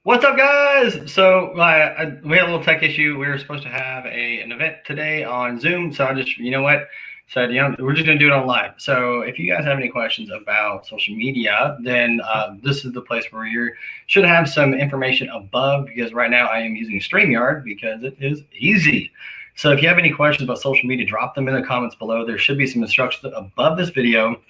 What's up, guys? So we had a little tech issue. We were supposed to have an event today on Zoom, so I just, you know what, said, we're just gonna do it on live. So if you guys have any questions about social media, then this is the place where you should have some information above, because right now I am using StreamYard because it is easy. So if you have any questions about social media, drop them in the comments below. There should be some instructions above this video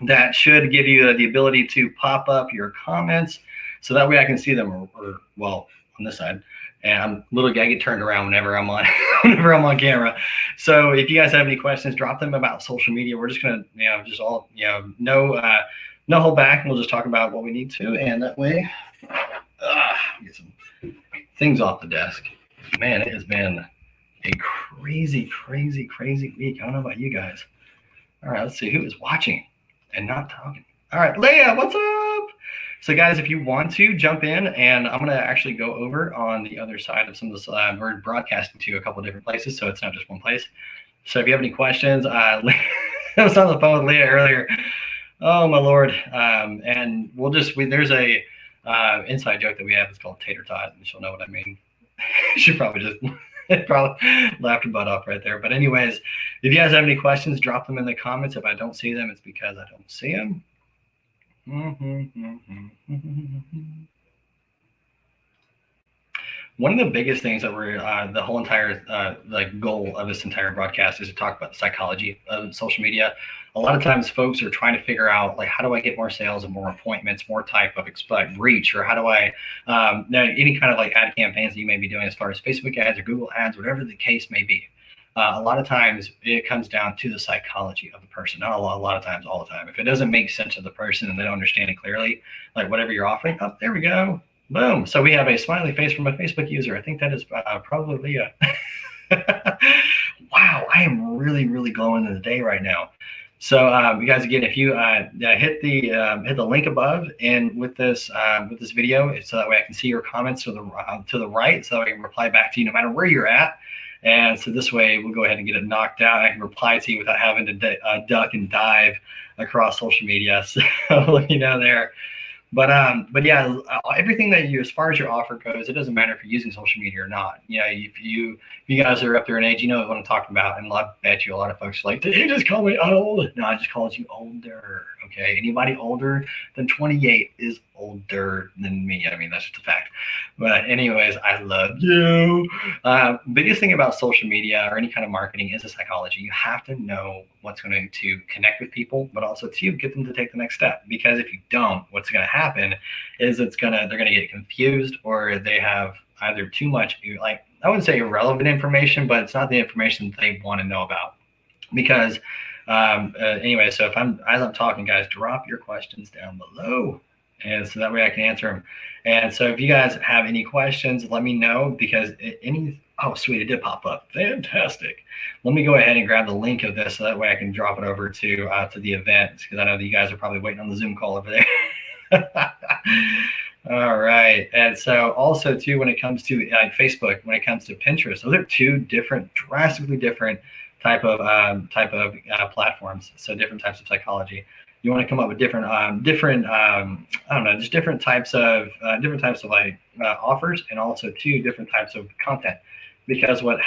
that should give you the ability to pop up your comments, so that way I can see them, or well, on this side. And I'm I get turned around whenever I'm on whenever I'm on camera. So if you guys have any questions, drop them about social media. We're just gonna, just all, no hold back. We'll just talk about what we need to, and that way, get some things off the desk. Man, it has been a crazy week. I don't know about you guys. All right, let's see who is watching and not talking. All right, Leah, what's up? So guys, if you want to jump in, and I'm going to actually go over on the other side of some of this, we're broadcasting to a couple of different places, so it's not just one place. So if you have any questions, I was on the phone with Leah earlier. Oh my Lord. And there's a inside joke that we have. It's called tater tot, and she'll know what I mean. She probably just laughed her butt off right there. But anyways, if you guys have any questions, drop them in the comments. If I don't see them, it's because I don't see them. One of the biggest things that we're the whole entire goal of this entire broadcast is to talk about the psychology of social media. A lot of times folks are trying to figure out, how do I get more sales and more appointments, more type of reach, or how do I any kind of ad campaigns that you may be doing as far as Facebook ads or Google ads, whatever the case may be. A lot of times it comes down to the psychology of the person. Not a lot of times, all the time. If it doesn't make sense to the person and they don't understand it clearly, whatever you're offering, there we go. Boom. So we have a smiley face from a Facebook user. I think that is probably Leah. Wow, I am really glowing in the day right now. So you guys, again, if you hit the link above and with this video, so that way I can see your comments to the right, so that I can reply back to you no matter where you're at. And so this way we'll go ahead and get it knocked out. I can reply to you without having to duck and dive across social media. So let me know there. But yeah, everything that as far as your offer goes, it doesn't matter if you're using social media or not. If you guys are up there in age, you know what I'm talking about. And I bet you a lot of folks are like, did you just call me old? No, I just called you older. Okay, anybody older than 28 is older than me. I mean, that's just a fact. But anyways, I love you. Biggest thing about social media or any kind of marketing is the psychology. You have to know what's going to connect with people, but also to get them to take the next step. Because if you don't, what's going to happen is they're going to get confused, or they have either too much, I wouldn't say irrelevant information, but it's not the information that they want to know about. Because anyway, so as I'm talking, guys, drop your questions down below, and so that way I can answer them. And so if you guys have any questions, let me know, because oh sweet, it did pop up. Fantastic. Let me go ahead and grab the link of this, so that way I can drop it over to the event, because I know that you guys are probably waiting on the Zoom call over there. All right. And so also too, when it comes to Facebook, when it comes to Pinterest, those are two drastically different type of platforms. So different types of psychology. You want to come up with different I don't know, just different types of offers, and also two different types of content. Because what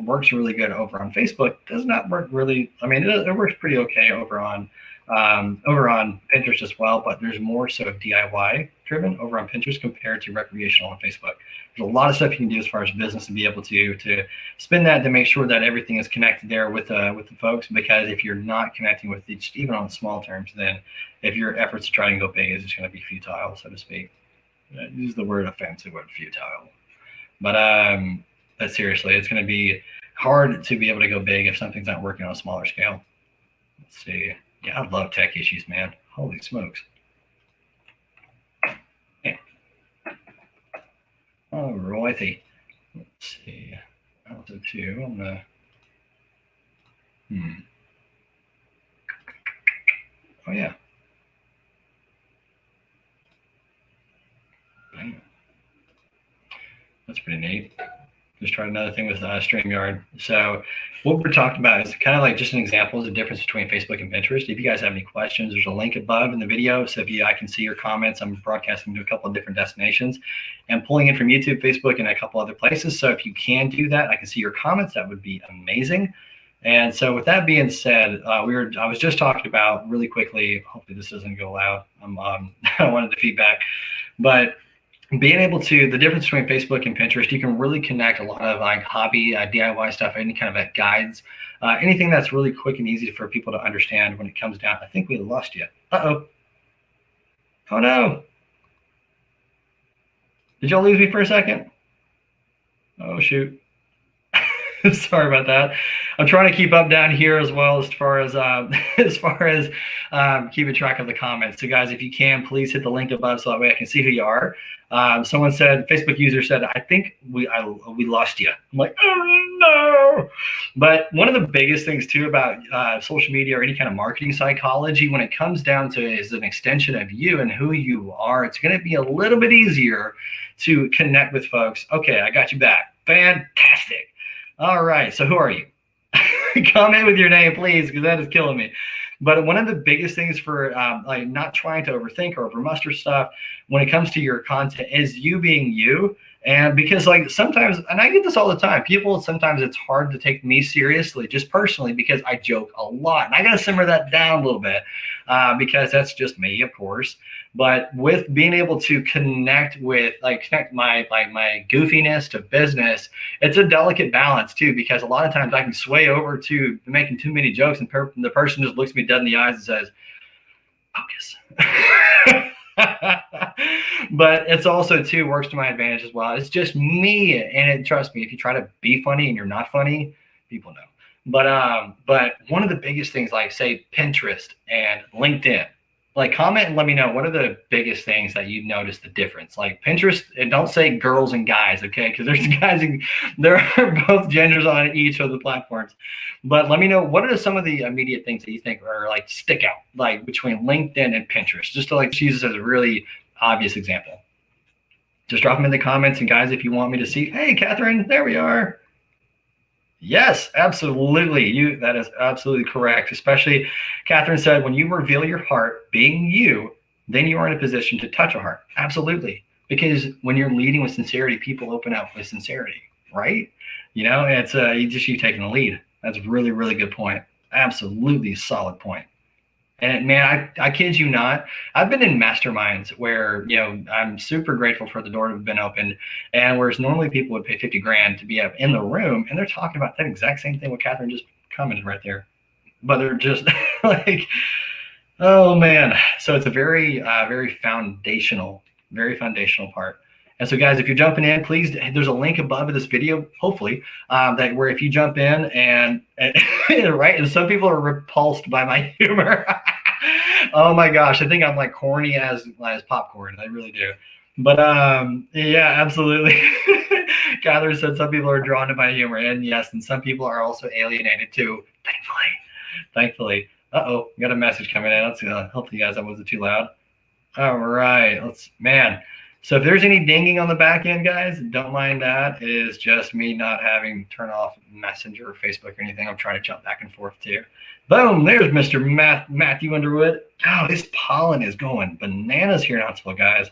works really good over on Facebook does not work really. I mean, it works pretty okay over on Pinterest as well, but there's more so DIY driven over on Pinterest compared to recreational on Facebook. There's a lot of stuff you can do as far as business and be able to spin that to make sure that everything is connected there with the folks. Because if you're not connecting with it, even on small terms, then if your efforts to try and go big is just going to be futile, so to speak. Use the word offensive word, futile. But seriously, it's going to be hard to be able to go big if something's not working on a smaller scale. Let's see. Yeah, I love tech issues, man. Holy smokes. Oh, righty. Let's see. Also, too, on the. Oh, yeah. Bam. That's pretty neat. Just tried another thing with StreamYard. So what we're talking about is kind of like just an example of the difference between Facebook and Pinterest. If you guys have any questions, there's a link above in the video. So if I can see your comments, I'm broadcasting to a couple of different destinations and pulling in from YouTube, Facebook, and a couple other places. So if you can do that, I can see your comments. That would be amazing. And so with that being said, I was just talking about really quickly, hopefully this doesn't go loud. I wanted the feedback, but being able to, the difference between Facebook and Pinterest, you can really connect a lot of like hobby DIY stuff, any kind of guides, anything that's really quick and easy for people to understand when it comes down. I think we lost you. Uh-oh. Oh no. Did y'all lose me for a second? Oh shoot. Sorry about that. I'm trying to keep up down here as well as far as keeping track of the comments. So guys, if you can, please hit the link above so that way I can see who you are. Someone said, Facebook user said, I think we lost you. I'm like, oh no. But one of the biggest things too about social media or any kind of marketing psychology, when it comes down to is an extension of you and who you are, it's going to be a little bit easier to connect with folks. Okay, I got you back. Fantastic. All right. So who are you? Comment with your name, please, because that is killing me. But one of the biggest things for like not trying to overthink or overmuster stuff when it comes to your content is you being you. And because like sometimes, and I get this all the time, people sometimes it's hard to take me seriously just personally because I joke a lot. And I got to simmer that down a little bit because that's just me, of course. But with being able to connect my goofiness to business, it's a delicate balance too, because a lot of times I can sway over to making too many jokes and the person just looks me dead in the eyes and says, focus. But it's also too works to my advantage as well. It's just me, and trust me, if you try to be funny and you're not funny, people know. But one of the biggest things, like say Pinterest and LinkedIn, like comment and let me know what are the biggest things that you noticed the difference. Like Pinterest, and don't say girls and guys, okay? Because there's guys and there are both genders on each of the platforms. But let me know what are some of the immediate things that you think are like stick out, like between LinkedIn and Pinterest, just to like use this as a really obvious example. Just drop them in the comments, and guys, if you want me to see, hey, Catherine, there we are. Yes, absolutely. That is absolutely correct. Especially, Catherine said, when you reveal your heart, being you, then you are in a position to touch a heart. Absolutely. Because when you're leading with sincerity, people open up with sincerity, right? You know, it's you taking the lead. That's a really, really good point. Absolutely solid point. And man, I kid you not, I've been in masterminds where, you know, I'm super grateful for the door to have been opened. And whereas normally people would pay 50 grand to be in the room, and they're talking about that exact same thing what Catherine just commented right there. But they're just like, oh man. So it's a very, very foundational part. And so, guys, if you're jumping in, please, there's a link above of this video, hopefully, that where if you jump in and right, and some people are repulsed by my humor. Oh my gosh, I think I'm like corny as popcorn. I really do. But yeah, absolutely. Catherine said some people are drawn to my humor, and yes, and some people are also alienated too. Thankfully. Uh-oh, got a message coming in. Let's see. Hopefully, guys, that wasn't too loud. All right, man. So if there's any dinging on the back end, guys, don't mind that. It is just me not having turn off Messenger or Facebook or anything. I'm trying to jump back and forth too. Boom, there's Mr. Matthew Underwood. Oh, this pollen is going bananas here in Huntsville, guys.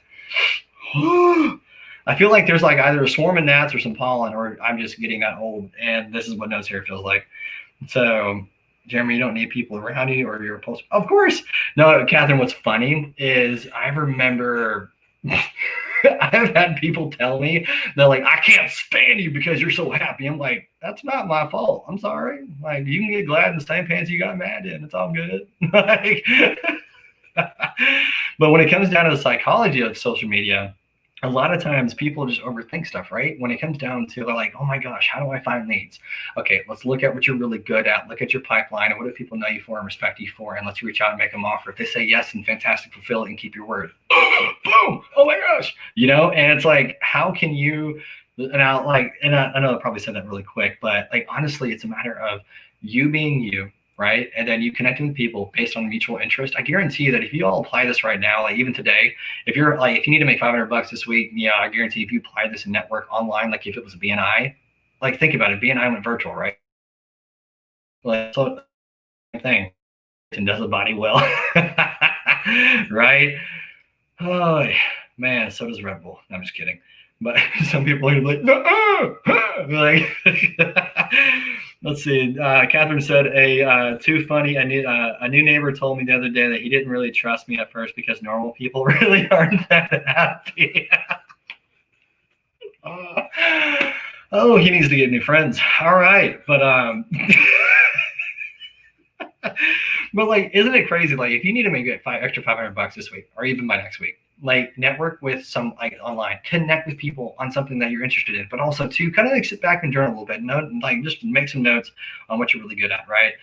I feel like there's like either a swarm of gnats or some pollen, or I'm just getting that old, and this is what nose hair feels like. So, Jeremy, you don't need people around you or you're repulsed. Of course. No, Catherine, what's funny is I remember I've had people tell me, they're like, I can't stand you because you're so happy. I'm like, that's not my fault. I'm sorry. Like, you can get glad in the same pants you got mad in. It's all good. Like, but when it comes down to the psychology of social media, a lot of times people just overthink stuff, right? When it comes down to, they're like, oh my gosh, how do I find leads? Okay, let's look at what you're really good at. Look at your pipeline and what do people know you for and respect you for, and let's reach out and make them offer. If they say yes, and fantastic, fulfill it and keep your word. Boom! Oh my gosh! And it's like, how can you? And I know I probably said that really quick, but like honestly, it's a matter of you being you, right? And then you connecting with people based on mutual interest. I guarantee you that if you all apply this right now, like even today, if you need to make $500 this week, I guarantee if you apply this in network online, like if it was a BNI, like think about it, BNI went virtual, right? Like so thing and does the body well, right? Oh man, so does Red Bull. No, I'm just kidding. But some people are like, no, like, let's see. Catherine said, too funny. A new neighbor told me the other day that he didn't really trust me at first because normal people really aren't that happy. Oh, he needs to get new friends. All right, but but like, isn't it crazy? Like, if you need to make extra $500 this week, or even by next week, like network with some like online, connect with people on something that you're interested in, but also to kind of like sit back and journal a little bit. Note, like just make some notes on what you're really good at, right?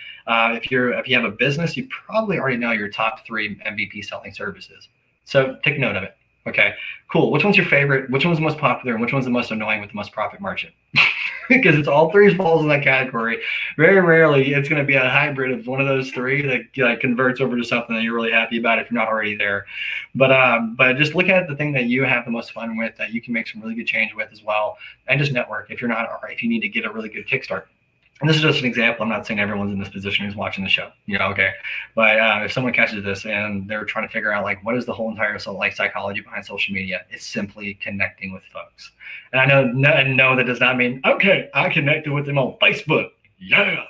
If you have a business, you probably already know your top 3 MVP selling services. So take note of it. Okay, cool. Which one's your favorite? Which one's the most popular? And which one's the most annoying with the most profit margin? Because it's all 3 falls in that category. Very rarely it's going to be a hybrid of one of those 3 that converts over to something that you're really happy about if you're not already there. But just look at the thing that you have the most fun with, that you can make some really good change with as well, and just network if if you need to get a really good kickstart. And this is just an example. I'm not saying everyone's in this position who's watching the show, okay. But if someone catches this and they're trying to figure out like what is the whole entire psychology behind social media, it's simply connecting with folks. And I know no, that does not mean okay, I connected with them on Facebook. Yeah.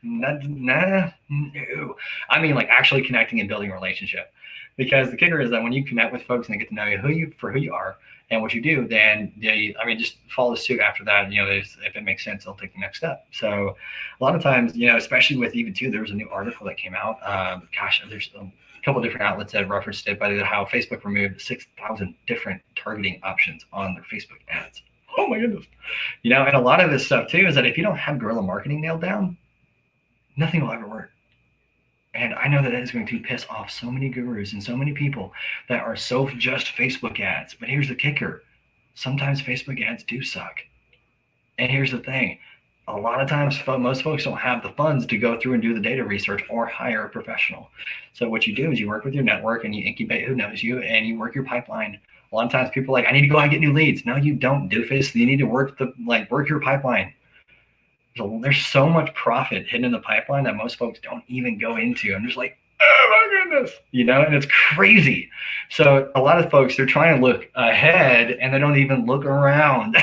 Nah, no. I mean like actually connecting and building a relationship. Because the kicker is that when you connect with folks and they get to know you who you are and what you do, then just follow suit after that. If it makes sense, they'll take the next step. So a lot of times, especially with even too, there was a new article that came out. There's a couple of different outlets that referenced it, but how Facebook removed 6,000 different targeting options on their Facebook ads. Oh my goodness. And a lot of this stuff too is that if you don't have guerrilla marketing nailed down, nothing will ever work. And I know that is going to piss off so many gurus and so many people that are so just Facebook ads. But here's the kicker. Sometimes Facebook ads do suck. And here's the thing. A lot of times, most folks don't have the funds to go through and do the data research or hire a professional. So what you do is you work with your network and you incubate who knows you and you work your pipeline. A lot of times people are like, I need to go out and get new leads. No, you don't, doofus. You need to work your pipeline. There's so much profit hidden in the pipeline that most folks don't even go into. I'm just like, oh my goodness, and it's crazy. So a lot of folks, they're trying to look ahead and they don't even look around.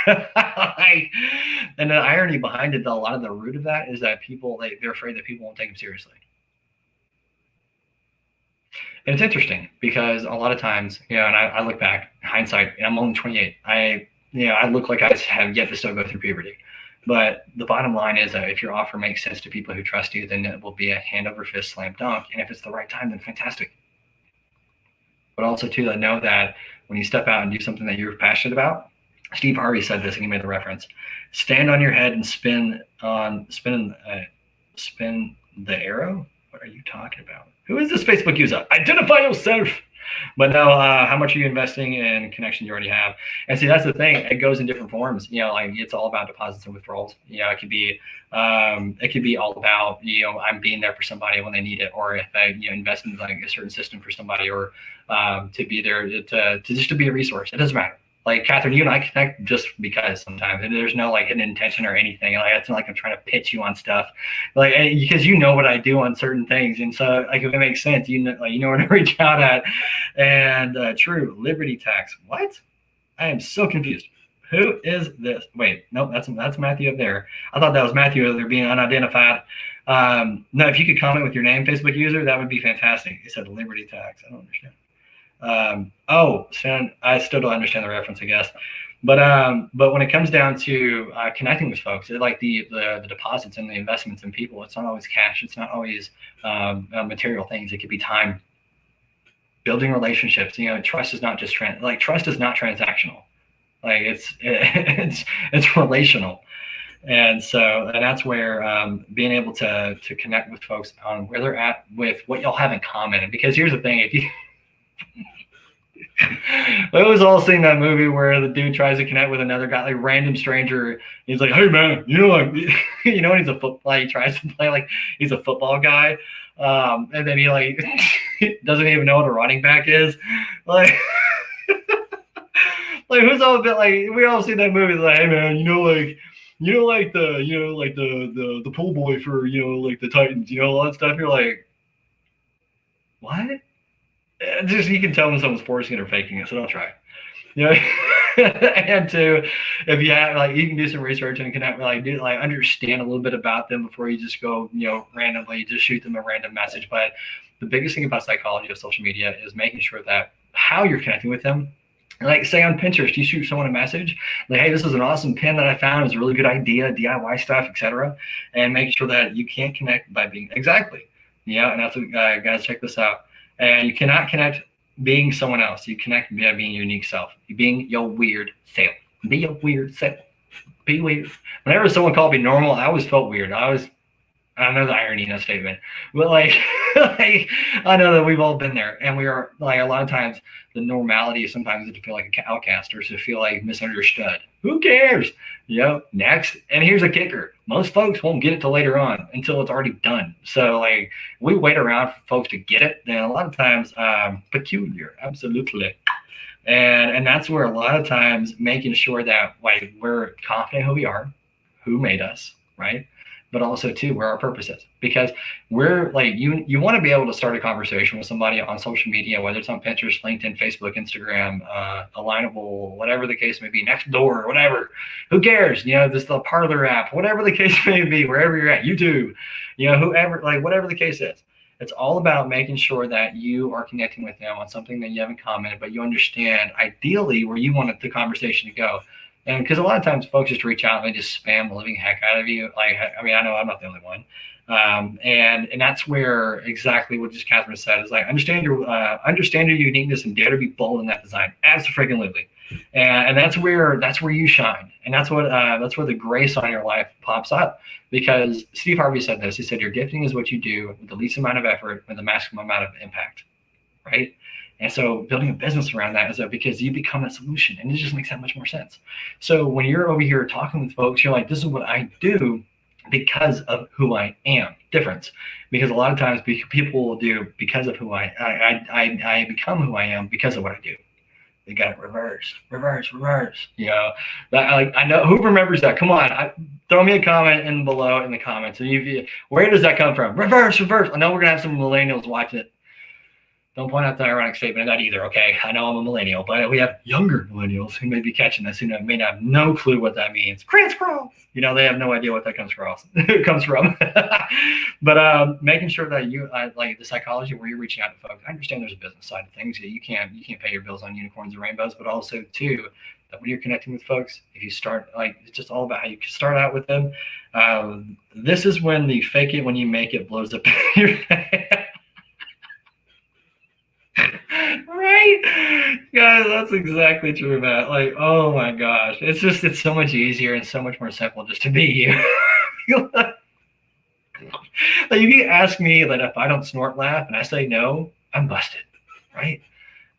And the irony behind it, a lot of the root of that is that they're afraid that people won't take them seriously. And it's interesting because a lot of times, and I look back, hindsight, and I'm only 28. I look like I have yet to still go through puberty. But the bottom line is that if your offer makes sense to people who trust you, then it will be a hand over fist slam dunk. And if it's the right time, then fantastic. But also too, I know that when you step out and do something that you're passionate about, Steve Harvey said this and he made the reference: stand on your head and spin the arrow. What are you talking about? Who is this Facebook user? Identify yourself. But no, how much are you investing in connections you already have? And see, that's the thing. It goes in different forms. Like it's all about deposits and withdrawals. It could be all about I'm being there for somebody when they need it, or if I invest in like a certain system for somebody, or to be there to be a resource. It doesn't matter. Like Catherine, you and I connect just because sometimes there's no like hidden intention or anything. Like it's not like I'm trying to pitch you on stuff, like because what I do on certain things, and so like if it makes sense, where to reach out at. And true Liberty Tax. What? I am so confused. Who is this? Wait, nope, that's Matthew up there. I thought that was Matthew over there being unidentified. No, if you could comment with your name, Facebook user, that would be fantastic. It said Liberty Tax. I don't understand. I still don't understand the reference, I guess. But when it comes down to connecting with folks, like the deposits and the investments in people, it's not always cash. It's not always material things. It could be time. building relationships. Trust is not just trust is not transactional. Like it's relational. And that's where being able to connect with folks on where they're at with what y'all have in common. Because here's the thing, if you we always all seen that movie where the dude tries to connect with another guy, like random stranger. He's like, "Hey man, he's a football. He tries to play like he's a football guy, and then he like doesn't even know what a running back is, like." Like who's all a bit like we all see that movie like, hey man, the pool boy for like the Titans, all that stuff. You're like, what? Just you can tell when someone's forcing it or faking it, so don't try. And two, if you have like you can do some research and connect understand a little bit about them before you just go randomly just shoot them a random message. But the biggest thing about psychology of social media is making sure that how you're connecting with them. Like say on Pinterest, you shoot someone a message like, hey, this is an awesome pin that I found. It's a really good idea, DIY stuff, etc. And making sure that you can't connect by being exactly. And that's what guys, check this out. And you cannot connect being someone else. You connect by being your unique self. Being your weird self. Be your weird self. Be weird. Whenever someone called me normal, I always felt weird. I know the irony in that statement, but like I know that we've all been there, and we are like a lot of times the normality is sometimes to feel like an outcast or to feel like misunderstood. Who cares? Next. And here's a kicker: most folks won't get it till later on, until it's already done. So like we wait around for folks to get it. Then a lot of times peculiar, absolutely. And that's where a lot of times making sure that like we're confident who we are, who made us, right? But also too where our purpose is, because we're like you want to be able to start a conversation with somebody on social media, whether it's on Pinterest, LinkedIn, Facebook, Instagram, Alignable, whatever the case may be, Nextdoor, whatever. Who cares? This the Parlor app, whatever the case may be, wherever you're at, YouTube, whoever, like whatever the case is. It's all about making sure that you are connecting with them on something that you haven't commented, but you understand ideally where you want the conversation to go. And because a lot of times folks just reach out and they just spam the living heck out of you. Like, I mean, I know I'm not the only one. And that's where exactly what just Catherine said is like, understand your uniqueness and dare to be bold in that design. Absolutely. And that's where you shine. And that's where the grace on your life pops up, because Steve Harvey said this. He said, your gifting is what you do with the least amount of effort with the maximum amount of impact. Right. And so building a business around that is because you become a solution, and it just makes that much more sense. So when you're over here talking with folks, you're like, this is what I do because of who I am. Difference. Because a lot of times people will do because of who I become who I am because of what I do. They got it reverse. That, like, I know who remembers that. Come on, throw me a comment below in the comments. And where does that come from? Reverse. I know we're gonna have some millennials watching it. Don't point out the ironic statement of that either, okay? I know I'm a millennial, but we have younger millennials who may be catching this, who may have no clue what that means. Crisscross! They have no idea what that comes from. But making sure that you, like the psychology where you're reaching out to folks, I understand there's a business side of things. You can't pay your bills on unicorns and rainbows, but also, too, that when you're connecting with folks, if you start, like, it's just all about how you start out with them. This is when the fake it when you make it blows up your head. Right, guys, that's exactly true, Matt. Like, oh my gosh, it's so much easier and so much more simple just to be you. Like, if you ask me that if I don't snort laugh and I say no, I'm busted, right?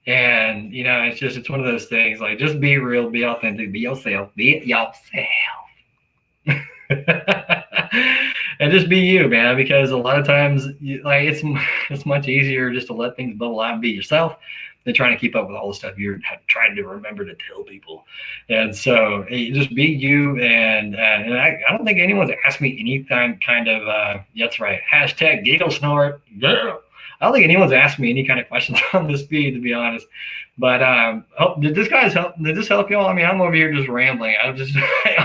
And it's one of those things. Like, just be real, be authentic, be yourself. And just be you, man, because a lot of times it's much easier just to let things bubble out and be yourself than trying to keep up with all the stuff you're trying to remember to tell people. And so just be you. And I don't think anyone's asked me any kind of that's right, hashtag giggle snort. Yeah. I don't think anyone's asked me any kind of questions on this feed, to be honest. But did this help y'all? I mean, I'm over here just rambling. I'm just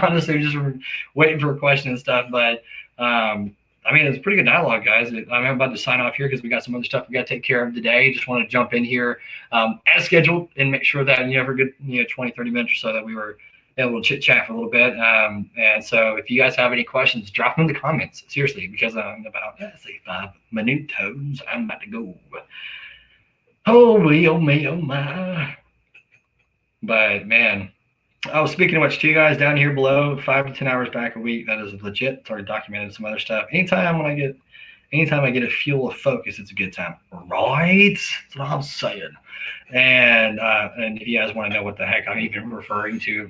honestly just waiting for a question and stuff. But I mean, it's pretty good dialogue, guys. I'm about to sign off here because we got some other stuff we got to take care of today. Just want to jump in here as scheduled and make sure that for a good 20, 30 minutes or so that we were able to chit chat for a little bit. And so if you guys have any questions, drop them in the comments. Seriously, because I'm about 5 minutos. I'm about to go. Oh me, oh me, oh my. But man, oh, speaking of which, to you guys down here below, 5 to 10 hours back a week, that is legit. It's already documented some other stuff. Anytime I get a fuel of focus, it's a good time. Right? That's what I'm saying. And if you guys want to know what the heck I'm even referring to,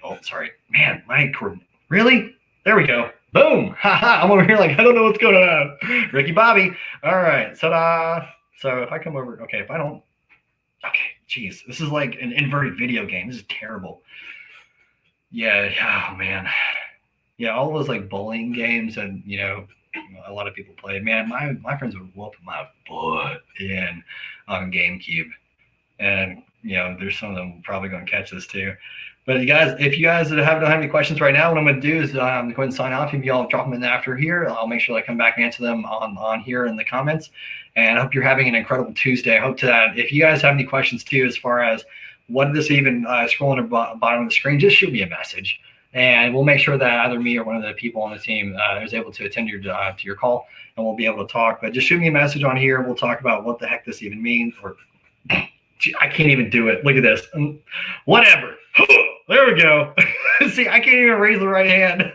oh, sorry, man, my cord. Really? There we go. Boom! Haha! I'm over here like I don't know what's going on. Ricky Bobby. All right. Ta-da! So if I come over, okay. If I don't, okay. Jeez, this is like an inverted video game. This is terrible. Yeah. Oh man. Yeah, all those like bowling games and a lot of people play. Man, my friends would whoop my butt in on GameCube, and there's some of them probably going to catch this too. But you guys, if you guys don't have any questions right now, what I'm going to do is go ahead and sign off. If y'all drop them in after here, I'll make sure I come back and answer them on here in the comments. And I hope you're having an incredible Tuesday. I hope that if you guys have any questions too, as far as what this even scrolling at the bottom of the screen, just shoot me a message. And we'll make sure that either me or one of the people on the team is able to attend to your call, and we'll be able to talk. But just shoot me a message on here. We'll talk about what the heck this even means. Or I can't even do it. Look at this. Whatever. There we go. See, I can't even raise the right hand.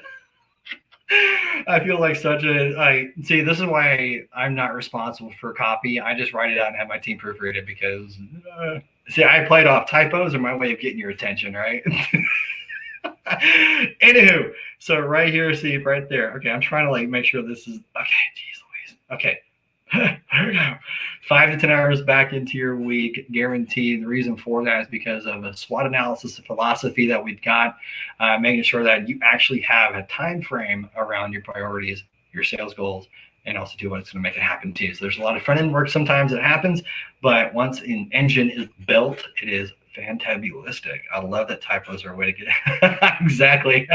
I feel like see, this is why I'm not responsible for copy. I just write it out and have my team proofread it because, see, I played off typos are my way of getting your attention, right? Anywho, so right here, see, right there. Okay, I'm trying to like make sure this is okay. Jeez Louise. Okay, there we go. 5 to 10 hours back into your week, guaranteed. The reason for that is because of a SWOT analysis philosophy that we've got, making sure that you actually have a time frame around your priorities, your sales goals, and also do what's going to make it happen too. So there's a lot of front end work sometimes that happens, but once an engine is built, it is fantabulistic. I love that typos are a way to get it. Exactly.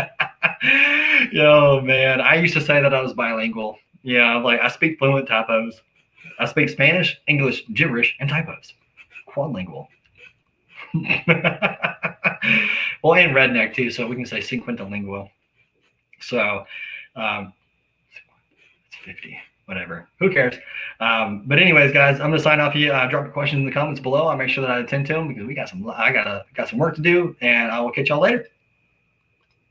Yo, man, I used to say that I was bilingual. Yeah, like I speak fluent typos. I speak Spanish, English, gibberish, and typos. Quadlingual. Well, and redneck too, so we can say cinquentalingual. So it's 50. Whatever. Who cares? But anyways, guys, I'm gonna sign off here. Drop your questions in the comments below. I'll make sure that I attend to them because I got some work to do, and I will catch y'all later.